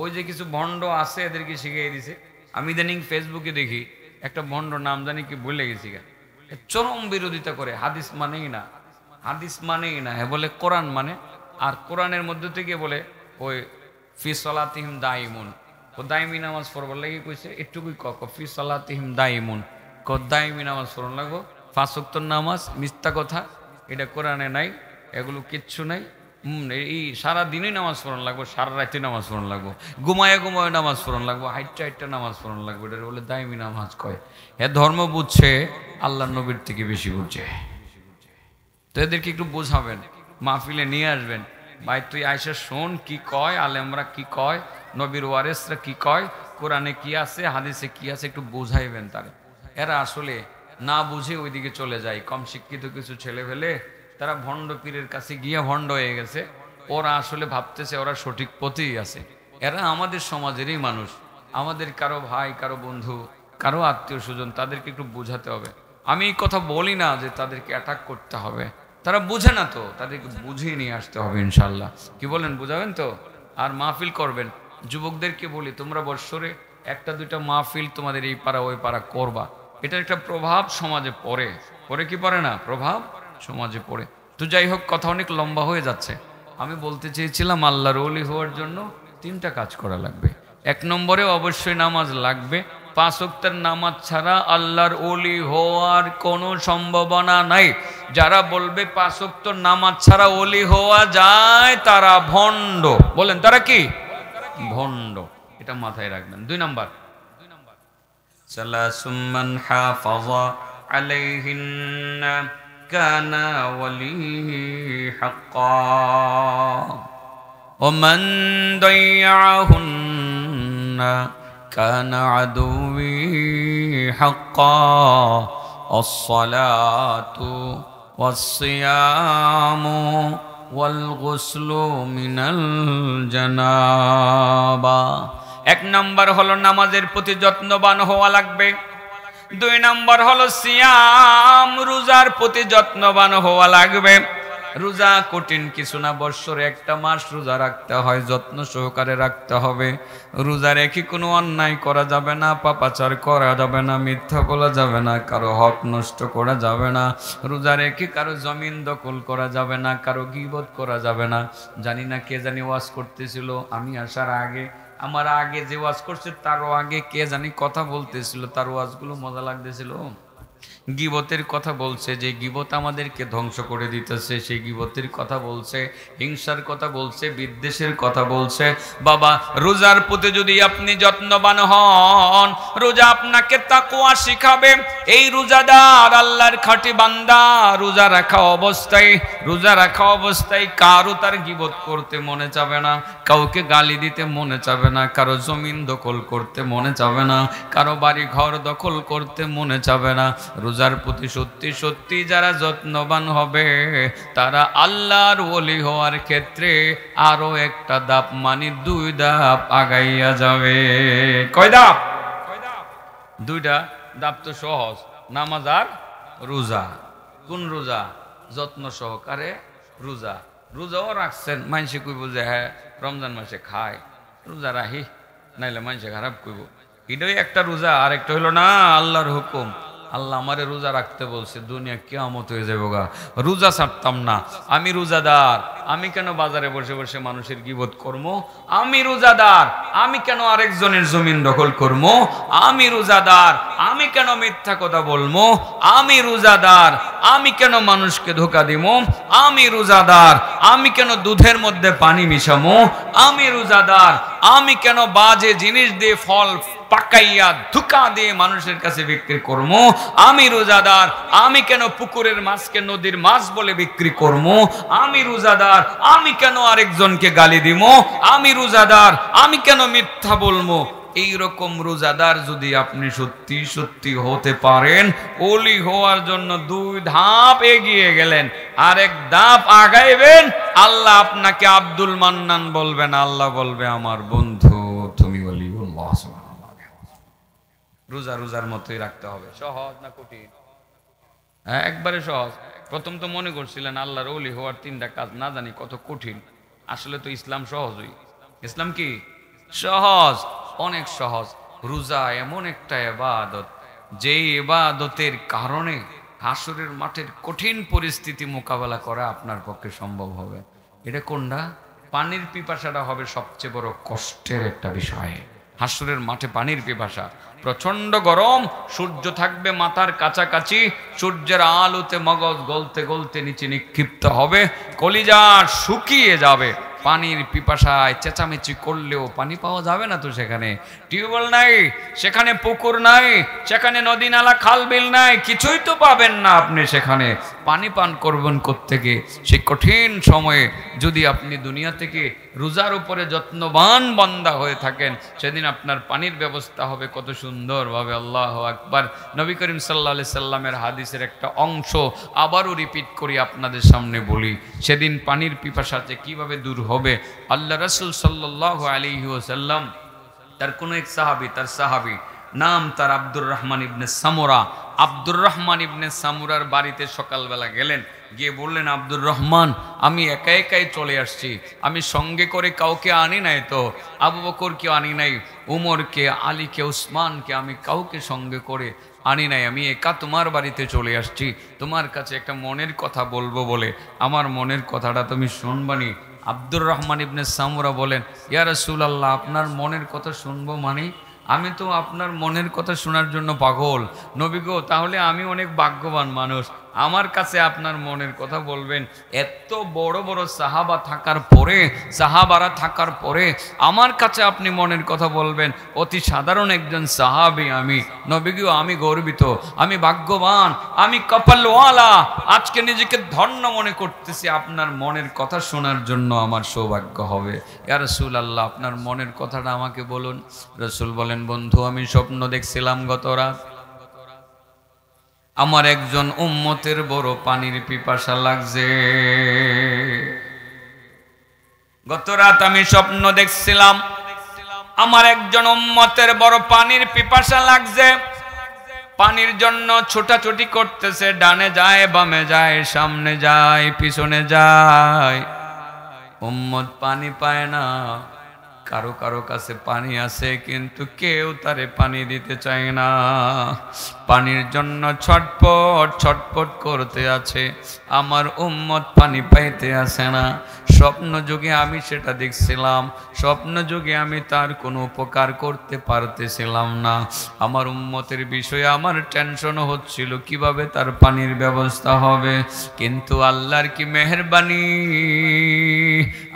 ওই যে কিছু ভণ্ড আছে এদেরকে শিখিয়ে দিছে। আমি ইদানিং ফেসবুকে দেখি একটা ভণ্ড, নাম জানি কি ভুলে গেছি, চরম বিরোধিতা করে। হাদিস মানেই না, হাদিস মানেই না, হ্যাঁ বলে কোরআন মানে। আর কোরআনের মধ্যে থেকে বলে ওই ফি সলাতিহিম দাইমুন, ও দাইমি নামাজ পড়বার লাগে কইছে। একটুকুই ফি সলাতিহিম দাইমুন, দাইমি নামাজ পড়ন লাগবো। 5 ওয়াক্তের নামাজ মিথ্যা কথা, এটা কোরআনে নাই, এগুলো কিচ্ছু নাই। এই সারা দিনই নামাজ পড়ন লাগবো, সারা রাতে নামাজ পড়ন লাগবো, ঘুমায় নামাজ পড়ন লাগবো, হাইটটা নামাজ পড়ন লাগবো। এটা বলে দাইমি নামাজ কয়। ধর্ম বুঝছে, আল্লাহ নবীর থেকে বেশি বুঝছে। তো এদেরকে একটু বোঝাবেন, মাহফিলে নিয়ে আসবেন। ভাই তুই আইসা শোন কি কয় আলেমরা, কি কয় নবীর ওয়ারেসরা, কি কয় কোরআনে কি আছে, হাদিসে কি আছে, একটু বোঝাইবেন তারে। এরা আসলে না বুঝে ওইদিকে চলে যায়। কম শিক্ষিত কিছু ছেলে ফেলে তারা ভণ্ড পীরের কাছে গিয়ে ভণ্ড হয়ে গেছে। ওরা আসলে ভাবতেছে ওরা সঠিক পথেই আছে। এরা আমাদের সমাজেরই মানুষ, আমাদের কারো ভাই, কারো বন্ধু, কারো আত্মীয় স্বজন। তাদেরকে একটু বোঝাতে হবে। আমি এই কথা বলি না যে তাদেরকে অ্যাটাক করতে হবে, তারা বুঝে না তো, তাদেরকে বুঝিয়ে নিয়ে আসতে হবে ইনশাল্লাহ। কি বলেন, বুঝাবেন তো? আর মাহফিল করবেন। যুবকদেরকে বলি তোমরা বৎসরে 1-2টা মাহফিল তোমাদের এই পাড়া ওই পাড়া করবা। এটার একটা প্রভাব সমাজে পড়ে, পড়ে কি পড়ে না? প্রভাব সমাজে পড়ে। তো যাই হোক, কথা অনেক লম্বা হয়ে যাচ্ছে। আমি বলতে চেয়েছিলাম আল্লাহর ওলি হওয়ার জন্য 3টা কাজ করা লাগবে। 1 নম্বরে অবশ্যই নামাজ লাগবে, পাঁচ ওয়াক্তের নামাজ ছাড়া আল্লাহর ওলি হওয়ার কোনো সম্ভাবনা নাই। যারা বলবে পাঁচ ওয়াক্ত নামাজ ছাড়া ওলি হওয়া যায় তারা ভণ্ড। বলেন তারা কি? ভণ্ড। এটা মাথায় রাখবেন। 2 নাম্বার, সালাসুম মান হাফাযা আলাইহিন্না কানা ওয়ালিহি হাক্কা ওয়া মান দাইয়াহুন্না কানা আদুওয়ি হাক্কা আস-সালাতু ওয়াস-সিয়ামু ওয়াল গুসলু মিনাল জানাবা। 1 নাম্বার হলো নামাজের প্রতি যত্নবান হওয়া লাগবে। 2 নাম্বার হলো সিয়াম, রোজার প্রতি যত্নবান হওয়া লাগবে। রোজা কঠিন কিছু না, বৎসরে 1টা মাস রোজা রাখতে হয়, যত্ন সহকারে রাখতে হবে। রোজা রেখে কোনো অন্যায় করা যাবে না, পাপাচার করা যাবে না, মিথ্যা বলা যাবে না, কারো হক নষ্ট করা যাবে না। রোজা রেখে কারো জমিন দখল করা যাবে না, কারো গীবত করা যাবে না। জানি না কে জানি ওয়াজ করতেছিল, আমি আসার আগে আমার আগে যে ওয়াজ করছে তারও আগে কে জানি কথা বলতেছিল, তার ওয়াজগুলো মজা লাগতেছিল। গীবতের কথা বলছে, যে গীবত আমাদেরকে ধ্বংস করে দিতেছে, সেই গীবতের কথা বলছে, হিংসার কথা বলছে, বিদ্বেষের কথা বলছে। বাবা, রোজার প্রতি যদি আপনি যত্নবান হন, রোজা আপনাকে তাকওয়া শিখাবে। এই রোজাদার আল্লাহর খাঁটি বান্দা, রোজা রাখা অবস্থায় কারো তার গীবত করতে মনে চাবে না, কাউকে গালি দিতে মনে চাবে না, কারো জমিন দখল করতে মনে চাবে না, কারো বাড়ি ঘর দখল করতে মনে চাবে না। রোজার প্রতি সত্যি সত্যি যারা যত্নবান হবে তারা আল্লাহর ওলি হওয়ার ক্ষেত্রে আরো একটা ধাপ, মানে 2 ধাপ আগাইয়া যাবে। কয় ধাপ? 2টা ধাপ তো সহজ, নামাজ আর রোজা। কোন রোজা? যত্ন সহকারে রোজা। রোজাও রাখছেন, মানুষে কইব যে হ্যাঁ রমজান মাসে খায়, রোজা রাহি, নাইলে মানুষে খারাপ কইব। এটাই একটা রোজা। আর একটা হইল না আল্লাহর হুকুম, আল্লাহ আমারে রোজা রাখতে বলছে, দুনিয়া কিয়ামত হয়ে যাবে গা, রোজা ছাড়তাম না। আমি রোজাদার, আমি কেন বাজারে বসে বসে মানুষের গীবত করবো? আমি রোজাদার, আমি কেন আরেকজনের জমিন দখল করবো? আমি রোজাদার, আমি কেন মিথ্যা কথা বলবো? আমি রোজাদার, আমি কেন মানুষকে ধোঁকা দিব? আমি রোজাদার, আমি কেন দুধের মধ্যে পানি মিশামো? আমি রোজাদার, আমি কেন বাজে জিনিস দিয়ে ফল পাকাইয়া ধোঁকা দিয়ে মানুষের কাছে বিক্রি করবো? আমি রোজাদার, আমি কেন পুকুরের মাছকে নদীর মাছ বলে বিক্রি করবো? আমি রোজাদার, আমি কেন আরেকজনকে গালি দিব? আমি রোজাদার, আমি কেন মিথ্যা বলবো? এইরকম রোজাদার যদি আপনি সত্যি সত্যি হতে পারেন, ওলি হওয়ার জন্য 2 ধাপ এগিয়ে গেলেন, আরেক ধাপ আগাইবেন, আল্লাহ আপনাকে আব্দুল মান্নান বলবেন, আল্লাহ বলবে আমার বন্ধু তুমি ওলিউল্লাহ। রোজা রোজার মতোই রাখতে হবে। সহজ না কঠিন? হ্যাঁ, একবারে সহজ। প্রথম তো মনে করছিলেন আল্লাহর ওলি হওয়ার 3টা কাজ না জানি কত কঠিন। আসলে তো ইসলাম সহজই। ইসলাম কি সহজ? অনেক সহজ। রোজা এমন একটা ইবাদত, যে ইবাদতের কারণে হাসরের মাঠের কঠিন পরিস্থিতি মোকাবেলা করা আপনার পক্ষে সম্ভব হবে। এটা কোনটা? পানির পিপাসাটা হবে সবচেয়ে বড় কষ্টের একটা বিষয়। হাসরের মাঠে পানির পিপাসা, প্রচন্ড গরম, সূর্য থাকবে মাথার কাছাকাছি, সূর্যের আলোতে মগজ গলতে গলতে নিচে নিক্ষিপ্ত হবে, কলিজা শুকিয়ে যাবে। পানির পিপাসায় চেঁচামেচি করলেও পানি পাওয়া যাবে না। তো সেখানে টিউবওয়েল নাই, সেখানে পুকুর নাই, সেখানে নদী নালা খাল বিল নাই, কিছুই তো পাবেন না আপনি। সেখানে পানি পান করবেন কোত্থেকে? সেই কঠিন সময়ে যদি আপনি দুনিয়া থেকে রোজার উপরে যত্নবান বান্দা হয়ে থাকেন, সেদিন আপনার পানির ব্যবস্থা হবে কত সুন্দরভাবে। আল্লাহু আকবার। নবী করিম সাল্লাল্লাহু আলাইহি সাল্লামের হাদিসের একটা অংশ আবারও রিপিট করি আপনাদের সামনে বলি। সেদিন পানির পিপাসাতে কিভাবে দূর হবে? আল্লাহ রাসূল সাল্লাল্লাহু আলাইহি ওয়াসাল্লাম তার কোন এক সাহাবী, তার সাহাবী নাম তার আব্দুর রহমান ইবনে সামুরা। আব্দুর রহমান ইবনে সামুরার বাড়িতে সকালবেলা গেলেন, গিয়ে বললেন, আব্দুর রহমান, আমি একা একাই চলে আসছি, আমি সঙ্গে করে কাউকে আনি নাই, তো আবু বকরকে আনি নাই, উমরকে, আলীকে, উসমানকে আমি কাউকে সঙ্গে করে আনি নাই, আমি একা তোমার বাড়িতে চলে আসছি, তোমার কাছে একটা মনের কথা বলবো বলে। আমার মনের কথাটা তুমি শুনবানি? আব্দুর রহমান ইবনে সামুরা বলেন, ইয়া রাসূলুল্লাহ, আপনার মনের কথা শুনবো মানে? আমি তো আপনার মনের কথা শোনার জন্য পাগল নবী গো, তাহলে আমি অনেক ভাগ্যবান মানুষ, আমার কাছে আপনার মনের কথা বলবেন। এত বড় বড় সাহাবারা থাকার পরে আমার কাছে আপনি মনের কথা বলবেন। অতি সাধারণ একজন সাহাবী আমি নবী গো, আমি গর্বিত, আমি ভাগ্যবান, আমি কপালওয়ালা, আজকে নিজেকে ধন্য মনে করতেছি। আপনার মনের কথা শোনার জন্য আমার সৌভাগ্য হবে। ইয়া রাসূলুল্লাহ, আপনার মনের কথাটা আমাকে বলুন। রাসূল বলেন, বন্ধু আমি স্বপ্ন দেখছিলাম গত রাত, আমার একজন উম্মতের বড় পানির পিপাসা লাগছে। গত রাত আমি স্বপ্ন দেখছিলাম আমার একজন উম্মতের বড় পানির পিপাসা লাগছে, পানির জন্য ছোটাছুটি করতেছে, ডানে যায় বামে যায়, সামনে যায় পিছনে যায়, উম্মত পানি পায় না। কারো কারো কাছে পানি আছে কিন্তু কেউ তারে পানি দিতে চায় না, পানির জন্য ছটপট করতে আছে, আমার উম্মত পানি পাইতে আসে না। স্বপ্ন যুগে আমি সেটা দেখছিলাম, স্বপ্ন যুগে আমি তার কোনো উপকার করতে পারতেছিলাম না। আমার উম্মতের বিষয়ে আমার টেনশন হচ্ছিল কিভাবে তার পানির ব্যবস্থা হবে। কিন্তু আল্লাহর কি মেহেরবানি,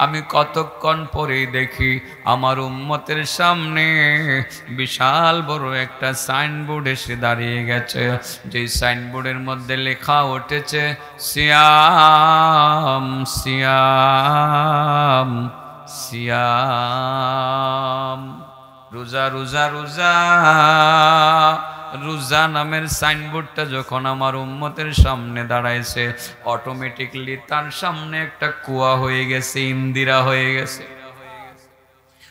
আমি কতক্ষণ পরেই দেখি আমার উম্মতের সামনে বিশাল বড় একটা সাইনবোর্ড এসে দাঁড়িয়ে গেছে, যে সাইনবোর্ডের মধ্যে লেখা উঠেছে সিয়াম সিয়াম সিয়াম, রোজা রোজা রোজা রোজা নামের সাইনবোর্ডটা যখন আমার উম্মতের সামনে দাঁড়াইছে, অটোমেটিকলি তার সামনে একটা কুয়া হয়ে গেছে, ইন্দিরা হয়ে গেছে।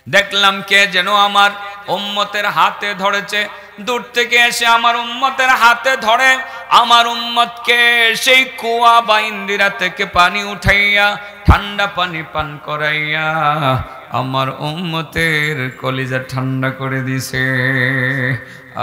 দেখলাম কে যেন আমার উম্মতের হাতে ধরেছে, দূর থেকে এসে আমার উম্মতের হাতে ধরে আমার উম্মতকে সেই কুয়া বা ইন্দিরা থেকে পানি উঠাইয়া ঠান্ডা পানি পান করাইয়া আমার উম্মতের কলিজা ঠান্ডা করে দিছে।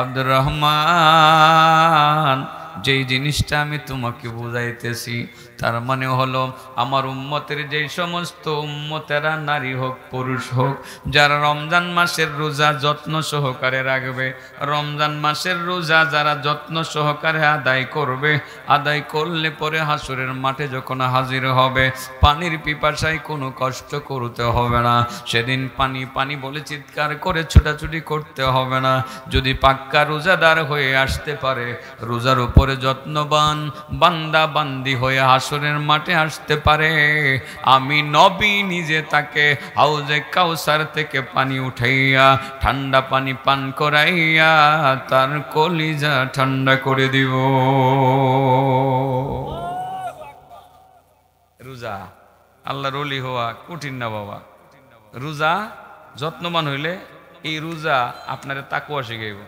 আব্দুর রহমান, যেই জিনিসটা আমি তোমাকে বুঝাইতেছি তার মানে হলো আমার উম্মতের যেই সমস্ত উম্মতেরা নারী হোক পুরুষ হোক, যারা রমজান মাসের রোজা যত্ন সহকারে রাখবে, রমজান মাসের রোজা যারা যত্ন সহকারে আদায় করবে, আদায় করলে পরে হাসরের মাঠে যখন হাজির হবে পানির পিপাসায় কোনো কষ্ট করতে হবে না, সেদিন পানি পানি বলে চিৎকার করে ছোটাছুটি করতে হবে না। যদি পাক্কা রোজাদার হয়ে আসতে পারে, রোজার উপরে যত্নবান বান্দা বান্দি হয়ে হাসরের মাঠে আসতে পারে, আমি নবী নিজে তাকে হাউজে কাউসার থেকে পানি উঠাইয়া ঠান্ডা পানি পান করাইয়া তার কলিজা ঠান্ডা করে দিব। রোজা আল্লাহর ওলি হওয়া কঠিন না বাবা, রোজা যত্নবান হইলে এই রোজা আপনারা তাকুয়া শিখাইব।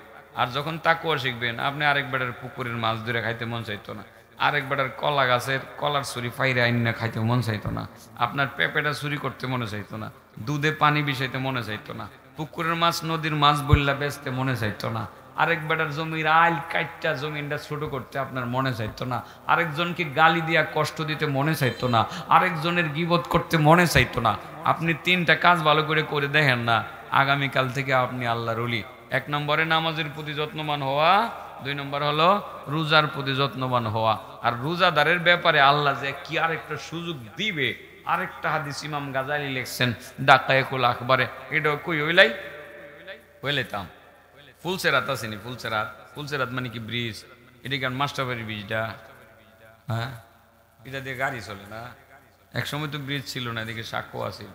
আর যখন তাকুয়া শিখবেন আপনি আরেক বেটার পুকুরের মাছ ধরে খাইতে মন চাইতো না, আরেক বেটার কলা গাছের কলার ছুরি ফাইরে আইনা খাইতে মন চাইতো না, আপনার পেঁপেটা চুরি করতে মনে চাইতো না, দুধে পানি বিষাইতে মনে চাইতো না, পুকুরের মাছ নদীর মাছ বললা বেচতে মনে চাইতো না, আরেক বেটার জমির আইল কাইটটা জমিনটা ছোট করতে আপনার মনে চাইতো না, আরেকজনকে গালি দিয়া কষ্ট দিতে মনে চাইতো না, আরেকজনের গীবত করতে মনে চাইতো না। আপনি তিনটা কাজ ভালো করে করে দেখেন না, আগামীকাল থেকে আপনি আল্লাহর ওলি। এক নম্বরে নামাজের প্রতি যত্নবান হওয়া, দুই নম্বর হলো রোজার প্রতি যত্নবান হওয়া। আর রোজাদারের ব্যাপারে আল্লাহ যে কি আরেকটা সুযোগ দিবে, আরেকটা হাদিস ইমাম গাজালি লিখছেন দাকায়েকুল আখবারে, এটাও কই হইলাইতাম ফুলসেরাত আসেনি, ফুলসেরাত মানে কি ব্রিজ, এটা কি মাস্টারবাড়ির ব্রিজটা, হ্যাঁ এটা দিয়ে গাড়ি চলে না, এক সময় তো ব্রিজ ছিল না, এদিকে সাক্ষ্য আছে।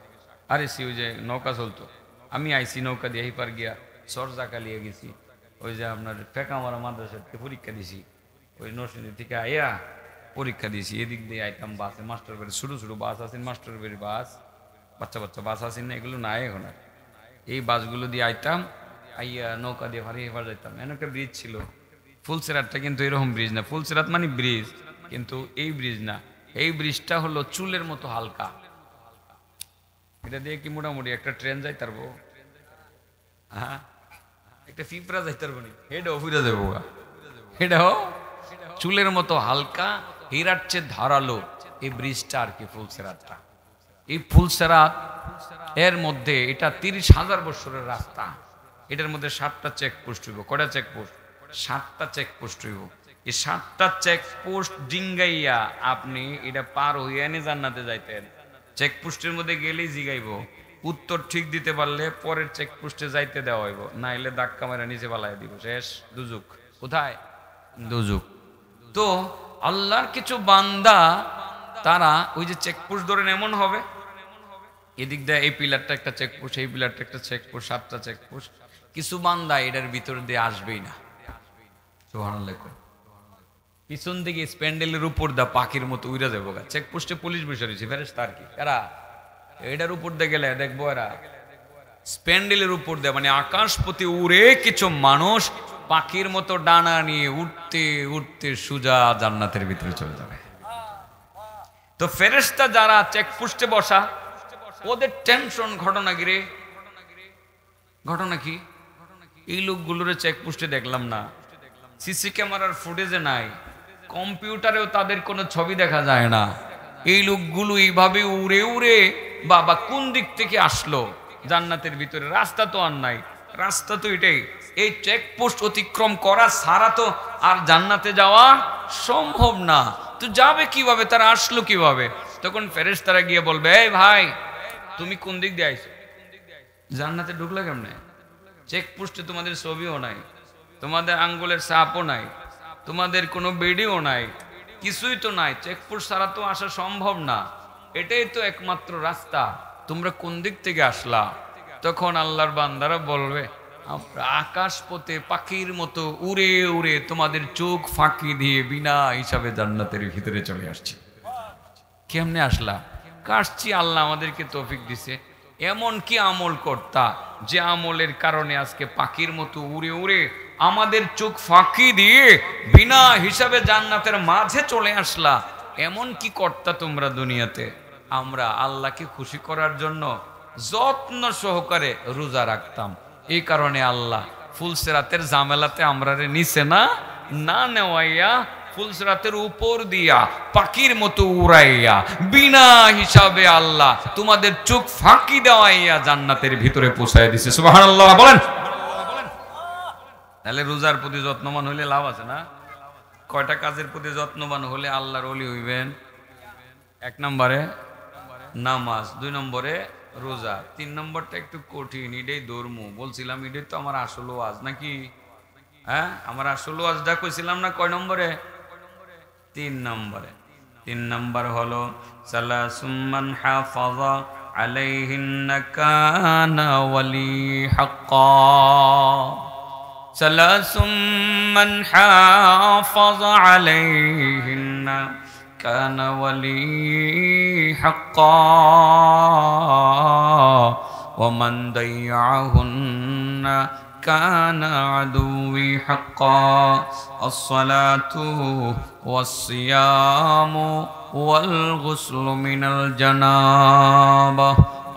আরে সি ওই যে নৌকা চলতো, আমি আইসি নৌকা দিয়ে এইপার গিয়া সরজাকালিয়ে গেছি, ওই যে আপনার ফেকামারা মাদ্রাসার পরীক্ষা দিছি, ওই নরসিংদী থেকে আইয়া পরীক্ষা দিয়েছি, এদিক দিয়ে আইতাম বাসে, মাস্টার বাড়ি ছোটো ছোটো বাস আছেন, মাস্টার বাড়ির বাস, বাচ্চা বাচ্চা বাস আছেন না, এগুলো নাই এখন আর, এই বাসগুলো দিয়ে আইতাম, আইয়া নৌকা দিয়ে ভারি এবার যাইতাম। এমন একটা ব্রিজ ছিল ফুলসেরাতটা, কিন্তু এরকম ব্রিজ না, ফুলসেরাত মানে ব্রিজ কিন্তু এই ব্রিজ না, এই ব্রিজটা হলো চুলের মতো হালকা, এটা দিয়ে কি মোটামুটি একটা ট্রেন যাইতে পারবো, হ্যাঁ একটা পিঁপড়া যাইতে পারবো নি, হেডও ফিরে যাবো, এটাও চুলের মতো হালকা, হীরার চেয়ে ধারালো এই ব্রিজটা আর কি ফুলসেরাতটা। এই ফুলসেরাত এর মধ্যে এটা 30,000 বছরের রাস্তা, এটার মধ্যে 7টা চেকপোস্ট হইব। কয়টা চেকপোস্ট? 7টা চেকপোস্ট হইব। এই 7টা চেকপোস্ট ডিঙ্গাইয়া আপনি এটা পার হইয়া নি জান্নাতে যাইতেন। চেকপোস্টের মধ্যে গেলেই জিগাইব, উত্তর ঠিক দিতে পারলে পরের চেকপোস্টে যাইতে দেওয়া হইব, না এলে ধাক্কা মেরে নিচে পালাই দিব, শেষ দুজুক। কোথায়? দুজুক। তো আল্লাহর কিছু বান্দা তারা ওই যে চেকপোস্ট ধরেন এমন হবে, এদিক দিয়ে এই পিলারটা একটা চেকপোস্ট, এই পিলারটা একটা চেকপোস্ট, 7টা চেকপোস্ট। কিছু বান্দা এটার ভিতর দিয়ে আসবেই না। সুবহানাল্লাহ। পিছন দিকে স্প্যান্ডেলের উপর দা পাখির মতো উড়ে যাবো। চেকপোস্টে পুলিশ বসে রয়েছে, ফেরেশতা আর কি, এরা এটার উপর দিয়ে গেলে দেখবো এরা স্প্যান্ডেলের উপর দিয়ে মানে আকাশপথে উড়ে কিছু মানুষ পাখির মতো ডানা নিয়ে উঠতে উঠতে সোজা জান্নাতের ভিতরে চলে যাবে। তো ফেরেশতা যারা চেকপোস্টে বসা, ওদের টেনশন। ঘটনা কি রে? ঘটনা কি? এই লোকগুলোর চেকপোস্টে দেখলাম না, সিসি ক্যামেরার ফুটেজে নাই, কম্পিউটারেও তাদের কোনো ছবি দেখা যায় না। এই লোকগুলো এইভাবে উড়ে উড়ে বাবা কোন দিক থেকে আসলো জান্নাতের ভিতরে? রাস্তা তো আর নাই, রাস্তা তো এটাই, এই চেকপোস্ট অতিক্রম করা ছাড়া তো আর জান্নাতে যাওয়া সম্ভব না। তো যাবে কিভাবে? তারা আসলো কিভাবে? তখন ফেরেশতারা গিয়ে বলবে, এই ভাই তুমি কোন দিক দিয়ে আইছো? জান্নাতে ঢুকলে কেমনে? চেকপোস্টে তোমাদের ছবিও নাই, তোমাদের আঙ্গুলের ছাপও নাই, তোমাদের কোনো ভিডিও নাই, কিছুই তো নাই। চেকপোস্ট ছাড়া তো আসা সম্ভব না, এটাই তো একমাত্র রাস্তা, তোমরা কোন দিক থেকে আসলা? তখন আল্লাহর বান্দারা বলবে, আমরা আকাশ পথে পাখির মতো উড়ে উড়ে তোমাদের চোখ ফাঁকি দিয়ে বিনা হিসাবে জান্নাতের ভিতরে চলে আসছি। কেমনে আসলা? কাটছি, আল্লাহ আমাদেরকে তৌফিক দিছে। এমন কি আমল করতা যে আমলের কারণে আজকে পাখির মতো উড়ে উড়ে আমাদের চোখ ফাঁকি দিয়ে বিনা হিসাবে জান্নাতের মাঝে চলে আসলা? এমন কি করতা তোমরা দুনিয়াতে? আমরা আল্লাহকে খুশি করার জন্য যত্ন সহকারে রোজা রাখতাম, এই কারণে আল্লাহ ফুলসেরাতের জামেলাতে আমরা নিচে না নেওয়াইয়া ফুলসেরাতের উপর দিয়া পাখির মতো উড়াইয়া বিনা হিসাবে আল্লাহ তোমাদের চোখ ফাঁকি দেওয়াইয়া জান্নাতের ভিতরে পৌঁছায় দিছে। সুবহানাল্লাহ বলেন। তাহলে রোজার প্রতি যত্নবান হইলে লাভ আছে না? কয়টা কাজের প্রতি যত্নবান হলে আল্লাহর ওলি হইবেন? 1 নম্বরে নামাজ, 2 নম্বরে রোজা, 3 নম্বরটা একটু কঠিন, এটাই ধর্ম। বলছিলাম এটাই তো আমার আসল ওয়াজ নাকি? হ্যাঁ, আমার আসল ওয়াজটা কইছিলাম না কয় নম্বরে? 3 নম্বরে। 3 নম্বর হলো সালাসুম্মান হাফাযা আলাইহিন্না কানা ওয়ালি হাক্কা। সালাসুম্মান হাফাযা আলাইহিন্না কানা ওয়ালি হাক্কা ওয়া মান দাইয়াহুন্না কানা আদুওয়ি হাক্কা। আসসালাতু ওয়াস-সিয়ামু ওয়াল গুসলু মিনাল জানাবা।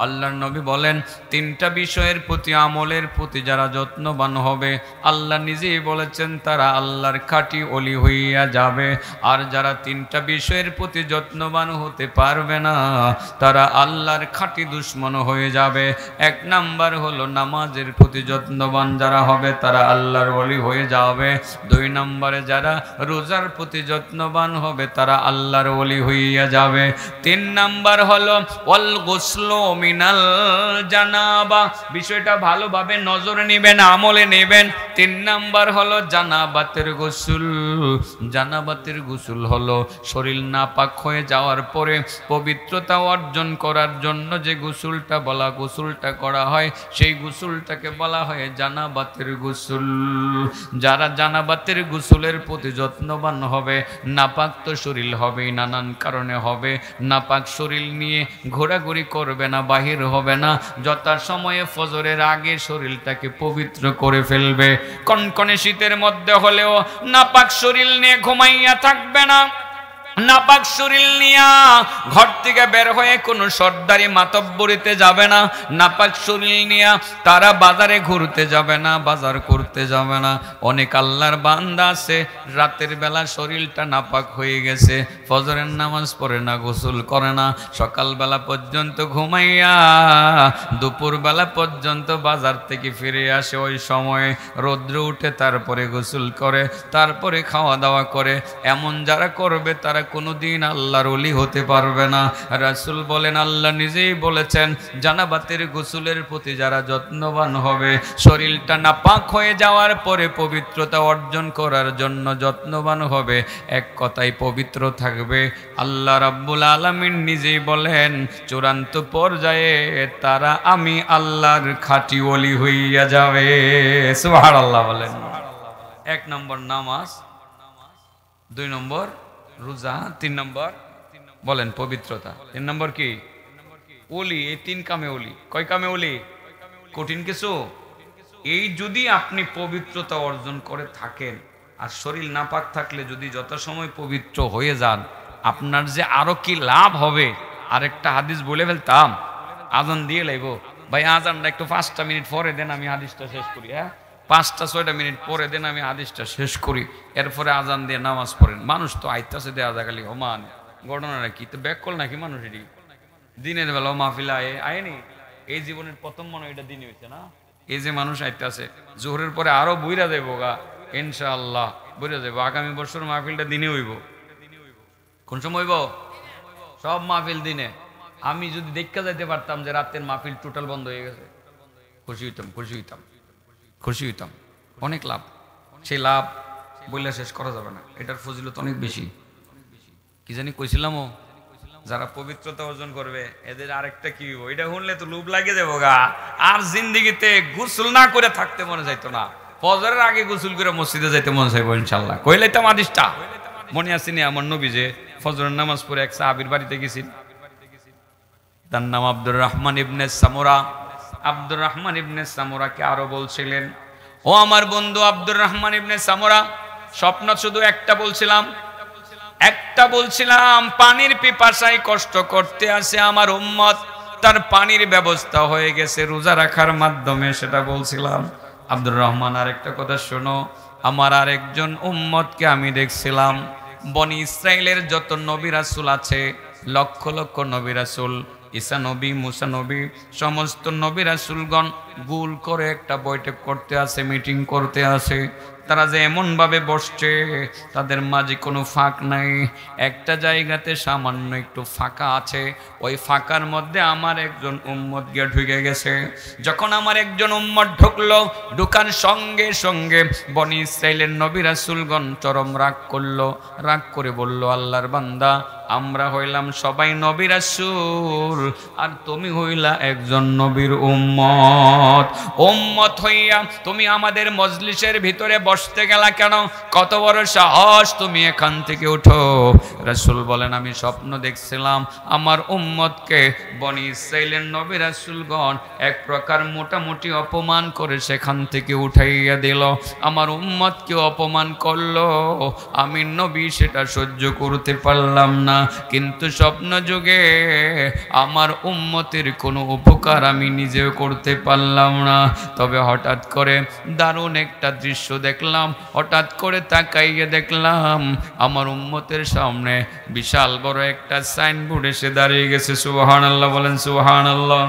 আল্লাহর নবী বলেন, 3টা বিষয়ের প্রতি আমলের প্রতি যারা যত্নবান হবে, আল্লাহ নিজেই বলেছেন তারা আল্লাহর খাঁটি ওলি হইয়া যাবে। আর যারা 3টা বিষয়ের প্রতি যত্নবান হতে পারবে না, তারা আল্লাহর খাঁটি দুশমন হয়ে যাবে। 1 নাম্বার হলো নামাজের প্রতি যত্নবান যারা হবে তারা আল্লাহর ওলি হয়ে যাবে। 2 নম্বরে যারা রোজার প্রতি যত্নবান হবে তারা আল্লাহর ওলি হইয়া যাবে। 3 নাম্বার হলো ওয়াল গুসলু মিনাল জানাবা। বিষয়টা ভালোভাবে নজরে নেবেন, আমলে নেবেন। 3 নাম্বার হলো জানাবাতের গোসল। জানাবাতের গোসল হলো শরীর নাপাক হয়ে যাওয়ার পরে পবিত্রতা অর্জন করার জন্য যে গোসলটা গোসলটা করা হয়, সেই গোসলটাকে বলা হয় জানাবাতের গোসল। যারা জানাবাতের গোসলের প্রতি যত্নবান হবে, নাপাক তো শরীর হবেই, নানান কারণে হবে, নাপাক শরীর নিয়ে ঘোরাঘুরি করবে না, বাহির হবে না, যথাসময়ে ফজরের আগে শরীরটাকে পবিত্র করে ফেলবে। কনকনে শীতের মধ্যে হলেও নাপাক শরীর নিয়ে ঘুমাইয়া থাকবে না, নাপাক শরীর নিয়া ঘর থেকে বের হয়ে কোনো সর্দারি মাতব্বরিতে যাবে না, নাপাক শরীর নিয়া তারা বাজারে ঘুরতে যাবে না, বাজার করতে যাবে না। অনেক আল্লাহর বান্দা আছে রাতের বেলা শরীরটা নাপাক হয়ে গেছে, ফজরের নামাজ পড়ে না, গোসল করে না, সকালবেলা পর্যন্ত ঘুমাইয়া দুপুর বেলা পর্যন্ত বাজার থেকে ফিরে আসে, ওই সময়ে রৌদ্র উঠে তারপরে গোসল করে, তারপরে খাওয়া দাওয়া করে। এমন যারা করবে তারা কোনোদিন আল্লাহর ওলি হতে পারবে না। রাসূল বলেন, আল্লাহ নিজেই বলেছেন, জানাবাতের গোসলের প্রতি যারা যত্নবান হবে, শরীরটা নাপাক হয়ে যাওয়ার পরে পবিত্রতা অর্জন করার জন্য যত্নবান হবে, এক কথায় পবিত্র থাকবে, আল্লাহ রাব্বুল আলামিন নিজেই বলেন চূড়ান্ত পর্যায়ে তারা আমি আল্লাহর খাঁটি ওলি হইয়া যাবে। সুবহানাল্লাহ বলেন। 1 নম্বর নামাজ, 2 নম্বর রোজা, 3 নম্বর বলেন পবিত্রতা, 3 নম্বর কি ওলি। এই 3 কামে ওলি। কয় কামে ওলি? কঠিন কিছু। এই যদি আপনি পবিত্রতা অর্জন করে থাকেন আর শরীর নাপাক থাকলে যদি যথাসময় পবিত্র হয়ে যান, আপনার যে আরো কি লাভ হবে। আরেকটা হাদিস বলে ফেলতাম, আজান দিয়ে লাইব ভাই, আজানটা একটু 5টা মিনিট পরে দেন, আমি হাদিসটা শেষ করি। হ্যাঁ, 5টা-6টা মিনিট পরে দেন, আমি হাদিসটা শেষ করি, এরপরে আজান দিয়ে নামাজ পড়েন। মানুষ তো আইতাছে দেয়া যায় খালি ওমান। ঘটনাটা কি তো ব্যাক কল নাকি মানুষ? এটি দিনের বেলাও মাহফিল আয়নি। এই জীবনের প্রথম মনে এটা দিনই হয়েছে না। এই যে মানুষ আইতাছে জোহরের পরে আরো বইরা যাইব গা, ইনশাআল্লাহ বইরা যাইব। আগামী বছর মাহফিলটা দিনে হইব। কোন সময় হইব? সব মাহফিল দিনে। আমি যদি দেখা যাইতে পারতাম যে রাতের মাহফিল টোটাল বন্ধ হয়ে গেছে, খুশি হইতাম, খুশি হইতাম, খুশি হইতাম। অনেক লাভ, সেই লাভ বললে শেষ করা যাবে না। এটার ফজিলত অনেক বেশি। কি জানি কইছিলামও, যারা পবিত্রতা অর্জন করবে এদের আরেকটা কি হইব, এটা শুনলে তো লোভ লাগে যাবো গা। আর জিন্দিগিতে গোসল না করে থাকতে মনে যাইতো না, ফজরের আগে গোসল করে মসজিদে যাইতে মনে চাইবো ইনশাল্লাহ। কইলাইতাম হাদিসটা মনে আসেনি আমার নবী যে ফজরের নামাজ পড়ে এক সাহাবীর বাড়িতে গেছিল, তার নাম আব্দুর রহমান ইবনে সামুরা। আব্দুর রহমান ইবনে সামুরাকে আরো বলছিলেন, ও আমার বন্ধু আব্দুর রহমান ইবনে সামুরা, স্বপ্ন শুধু একটা বলছিলাম, পানির পিপাসায় কষ্ট করতে আসে আমার উম্মত, তার পানির ব্যবস্থা হয়ে গেছে রোজা রাখার মাধ্যমে, সেটা বলছিলাম। আব্দুর রহমান আরেকটা কথা শোনো, আমার আরেকজন উম্মতকে আমি দেখছিলাম, বনি ইসরাইলের যত নবী রাসূল আছে, লক্ষ লক্ষ নবী রাসূল, ঈসা নবী, মুসা নবী, সমস্ত নবী রাসূলগণ গোল করে একটা বৈঠক করতে আসে, মিটিং করতে আসে। তারা যে এমন ভাবে বসছে, তাদের মাঝে কোনো ফাঁক নাই, একটা জায়গাতে সামান্য একটু ফাঁকা আছে, ওই ফাঁকার মধ্যে আমার একজন উম্মত গিয়ে ঢুকে গেছে। যখন আমার একজন উম্মত ঢুকলো, ঢুকার সঙ্গে সঙ্গে বনি ইসরাইলের নবী রাসূলগণ চরম রাগ করলো, রাগ করে বলল, আল্লাহর বান্দা, আমরা হইলাম সবাই নবী রাসূল, আর তুমি হইলা একজন নবীর উম্মত হইয়া তুমি আমাদের মজলিসের ভিতরে বসতে গেলা কেন? কত বড় সাহস, তুমি এখান থেকে উঠো। রাসূল বলেন, আমি স্বপ্ন দেখছিলাম আমার উম্মতকে বনি ইসরাইলের নবী রাসূলগণ এক প্রকার মোটামুটি অপমান করে সেখান থেকে উঠাইয়া দিল, আমার উম্মতকে অপমান করলো, আমি নবী সেটা সহ্য করতে পারলাম না। কিন্তু স্বপ্ন যুগে আমার উম্মতের কোনো উপকার আমি নিজেও করতে পারলাম না। তবে হঠাৎ করে দারুণ একটা দৃশ্য দেখলাম, হঠাৎ করে তাকাইয়ে দেখলাম আমার উম্মতের সামনে বিশাল বড় একটা সাইনবোর্ড এসে দাঁড়িয়ে গেছে। সুবহানাল্লাহ বলেন, সুবহানাল্লাহ।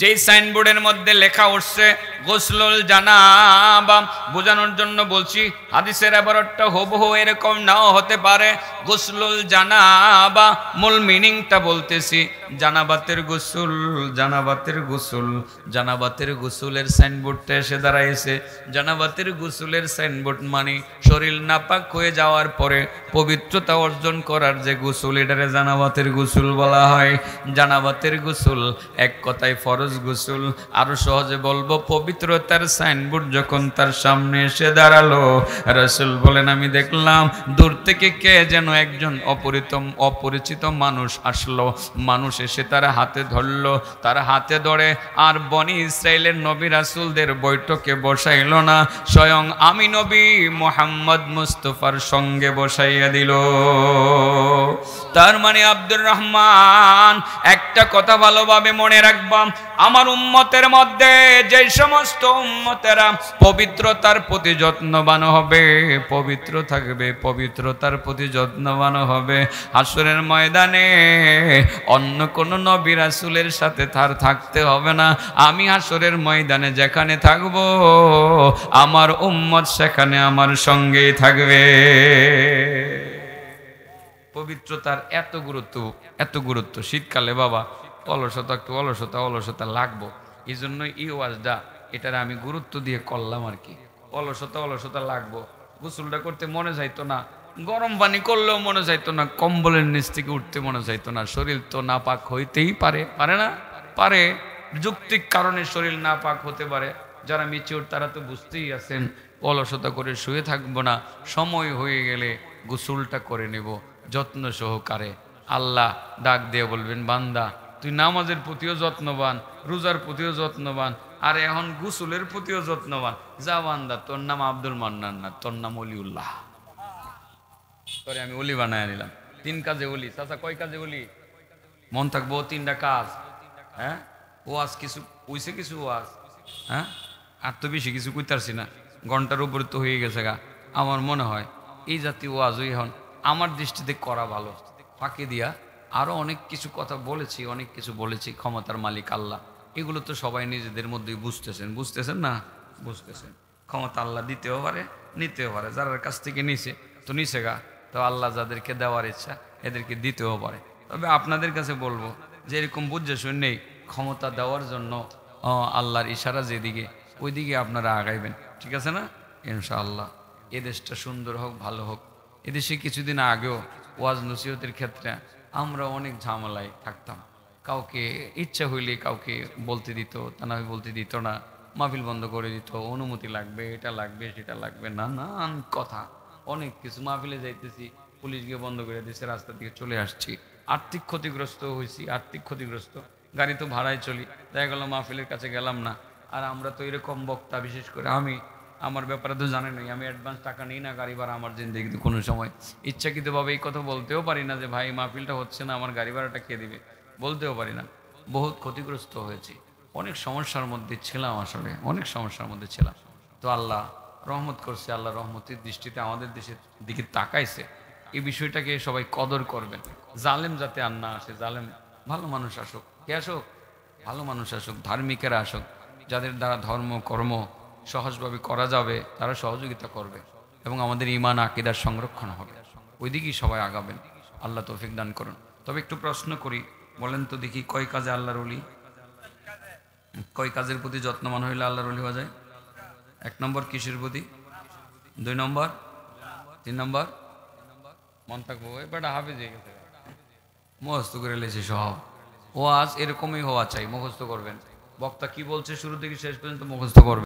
যেই সাইনবোর্ডের মধ্যে লেখা উঠছে গোসলুল জানাবা, বোঝানোর জন্য বলছি, হাদিসের আবারটা হুবহু এরকম নাও হতে পারে। গোসলুল জানাবা, মূল মিনিংটা বলতেছি, জানাবাতের গোসল, জানাবাতের গোসল, জানাবাতের গোসলের সাইনবোর্ডটা এসে দাঁড়াইছে। জানাবাতের গোসলের সাইনবোর্ড মানে শরীর নাপাক হয়ে যাওয়ার পরে পবিত্রতা অর্জন করার যে গোসল, এটারে জানাবাতের গোসল বলা হয়। জানাবাতের গোসল এক কথায় ফরজ ফরজ গোসল, আরো সহজে বলবো পবিত্রতার সাইনবোর্ড যখন তার সামনে এসে দাঁড়ালো, রাসূল বলেন আমি দেখলাম দূর থেকে কে যেন একজন অপরিচিত মানুষ আসলো। মানুষ এসে তার হাতে ধরলো, তার হাতে ধরে আর বনি ইসরাইলের নবী রাসূলদের বৈঠকে বসাইল না, স্বয়ং আমি নবী মুহাম্মদ মুস্তাফার সঙ্গে বসাইয়া দিল। তার মানে আব্দুর রহমান, একটা কথা ভালোভাবে মনে রাখবাম, আমার উম্মতের মধ্যে যে সমস্ত উম্মতেরা পবিত্রতার প্রতি যত্নবান হবে, পবিত্র থাকবে, পবিত্রতার প্রতি যত্নবান হবে, হাসরের ময়দানে অন্য কোন নবী রাসূলের সাথে তার থাকতে হবে না। আমি হাসরের ময়দানে যেখানে থাকব, আমার উম্মত সেখানে আমার সঙ্গেই থাকবে। পবিত্রতার এত গুরুত্ব, এত গুরুত্ব। শীতকালে বাবা অলসতা, একটু অলসতা লাগবো, এই জন্য এই ওয়াজটা এটার আমি গুরুত্ব দিয়ে করলাম আর কি। অলসতা লাগবো, গোসলটা করতে মনে চাইতো না, গরম পানি করলেও মনে চাইতো না, কম্বলের নিচ থেকে উঠতে মনে চাইতো না। শরীর তো নাপাক হইতেই পারে, পারে না? পারে, যৌক্তিক কারণে শরীর নাপাক হতে পারে। যারা মিচিওর তারা তো বুঝতেই আছেন, অলসতা করে শুয়ে থাকবো না, সময় হয়ে গেলে গোসলটা করে নেব যত্ন সহকারে। আল্লাহ ডাক দিয়ে বলবেন, বান্দা তুই নামাজের প্রতিও যত্নবান, রোজার প্রতিও যত্নবান, আর এখন গোসলের প্রতিও যত্নবান। যা বান্দা, তোর নাম আব্দুল মান্নান না, তোর নাম অলিউল্লাহ। তোরে আমি অলি বানায় নিলাম। 3 কাজে অলি। চাচা কয় কাজে অলি? মন থাকবো 3টা কাজ। হ্যাঁ, ওয়াজ কিছু কইছে, কিছু ওয়াজ, হ্যাঁ, আর তো বেশি কিছু কইতারছি না, ঘন্টার উপরে তো হয়ে গেছে গা। আমার মনে হয় এই জাতীয় ওয়াজই এখন আমার দৃষ্টিতে করা ভালো। ফাঁকি দিয়া আরো অনেক কিছু কথা বলেছি, অনেক কিছু বলেছি, ক্ষমতার মালিক আল্লাহ, এগুলো তো সবাই নিজেদের মধ্যেই বুঝতেছেন না? বুঝতেছেন। ক্ষমতা আল্লাহ দিতেও পারে, নিতেও পারে। যার কাছ থেকে নিছে তো নিছে গা, তো আল্লাহ যাদেরকে দেওয়ার ইচ্ছা এদেরকে দিতেও পারে। তবে আপনাদের কাছে বলবো যে এরকম বুঝে শুনেই ক্ষমতা দেওয়ার জন্য আল্লাহর ইশারা যেদিকে, ওই দিকে আপনারা আগাইবেন, ঠিক আছে না? ইনশাআল্লাহ এ দেশটা সুন্দর হোক, ভালো হোক। এদেশে কিছুদিন আগেও ওয়াজ নসিহতের ক্ষেত্রে আমরা অনেক ঝামেলায় থাকতাম। কাউকে ইচ্ছা হইলে কাউকে বলতে দিত, তা না বলতে দিত না, মাহফিল বন্ধ করে দিত, অনুমতি লাগবে, এটা লাগবে, সেটা লাগবে, নানান কথা, অনেক কিছু। মাহফিলে যাইতেছি, পুলিশ গিয়ে বন্ধ করে দিয়েছে, রাস্তা থেকে চলে আসছি। আর্থিক ক্ষতিগ্রস্ত হয়েছি, আর্থিক ক্ষতিগ্রস্ত, গাড়ি তো ভাড়ায় চলি, দেখা গেল মাহফিলের কাছে গেলাম না। আর আমরা তো এরকম বক্তা, বিশেষ করে আমি, আমার ব্যাপারে তো জানেন, আমি অ্যাডভান্স টাকা নিই না গাড়ি ভাড়া আমার জিন্দেগিতে কোনো সময়। ইচ্ছাকৃতভাবে এই কথা বলতেও পারি না যে ভাই মাহফিলটা হচ্ছে না, আমার গাড়ি ভাড়াটা কে দিবে, বলতেও পারি না। বহুত ক্ষতিগ্রস্ত হয়েছি, অনেক সমস্যার মধ্যে ছিলাম, আসলে অনেক সমস্যার মধ্যে ছিলাম। তো আল্লাহ রহমত করছে, আল্লাহ রহমতের দৃষ্টিতে আমাদের দেশের দিকে তাকাইছে। এই বিষয়টাকে সবাই কদর করবেন। জালেম যাতে আর না আসে, জালেম, ভালো মানুষ আসুক। কে আসুক? ভালো মানুষ আসুক, ধার্মিকেরা আসুক, যাদের দ্বারা ধর্ম কর্ম সহজভাবে করা যাবে তারা সহযোগিতা করবে এবং আমাদের ঈমান আকীদার সংরক্ষণ হবে। ওইদিকেই সবাই আগাবেন। আল্লাহ তৌফিক দান করুন। তবে একটু প্রশ্ন করি, বলেন তো দেখি, কয় কাজে আল্লাহর ওলি, কয় কাজের প্রতি যত্নবান হইলে আল্লাহর ওলি হওয়া যায়? 1 নম্বর কিসের প্রতি? 2 নম্বর, 3 নম্বর? মন থাকবো, এবার হাফেজ হয়ে গেছে, মুখস্থ করে লেছে সব। ওয়াজ এরকমই হওয়া চাই, মুখস্থ করবেন। বক্তা কি বলছে শুরু থেকে শেষ পর্যন্ত মুখস্থ করবেন।